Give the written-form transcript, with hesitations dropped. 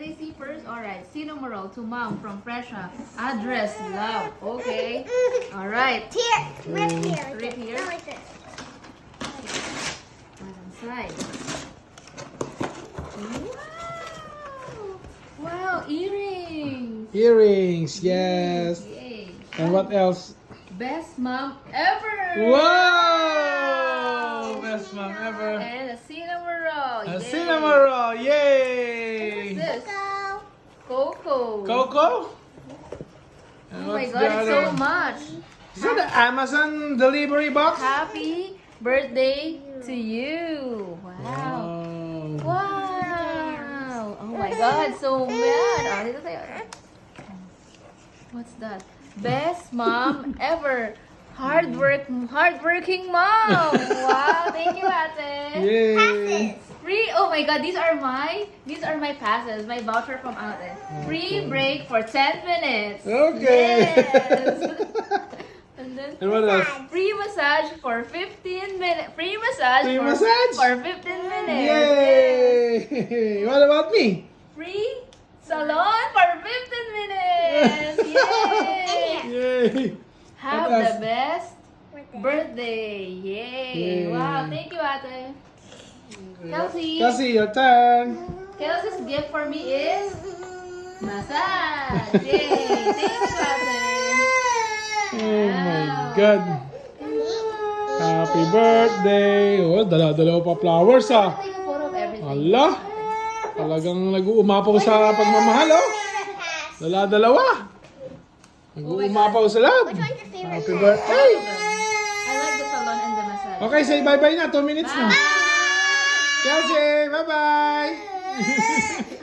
they see first? Alright. Cinnamoroll to mom from Frecia. Address, love. Okay. Alright. Here, rip here. Rip here. Not like this. What's inside? Wow! Wow, earrings! Earrings, yes. Yay! And what else? Best mom ever! Wow! Best mom ever. And a cinnamon roll! A Yay. cinnamon roll, yay! What's this? Go. Cocoa! Coco? Oh And my what's god, the it's other so one? much! Is that the Amazon delivery box? Happy birthday to you! Wow! Wow. Wow! Oh my god, so bad! Oh, dito tayo. What's that? Best mom ever! Hardworking mom! Wow! Thank you, ate! Yay! Free! Oh my god, these are my passes, my voucher from ate. Free break for 10 minutes! Okay! Yes! And then, And what else? free massage for 15 minutes! Free massage, Free for, massage? for 15 minutes! Yay! What about me? Free salon for 15 minutes! Yay! Yay! Have What else? the best Birthday. birthday! Yay! Yay. Wow, thank you, ate. Kelsey. Kelsey, your turn. Kelsey's gift for me is massage! Yay! Thank you, ate. Oh my God. Happy birthday. Oh, dala-dalawa pa flowers ah. Take a photo of everything. Ala. Talagang nag-uumapaw sa pagmamahal oh. Dala-dalawa. Nag-uumapaw sa love. Which one's your favorite? Happy birthday. I like the salon and the massage. Okay, say bye-bye na. 2 minutes na. Bye! Kelsey, bye-bye.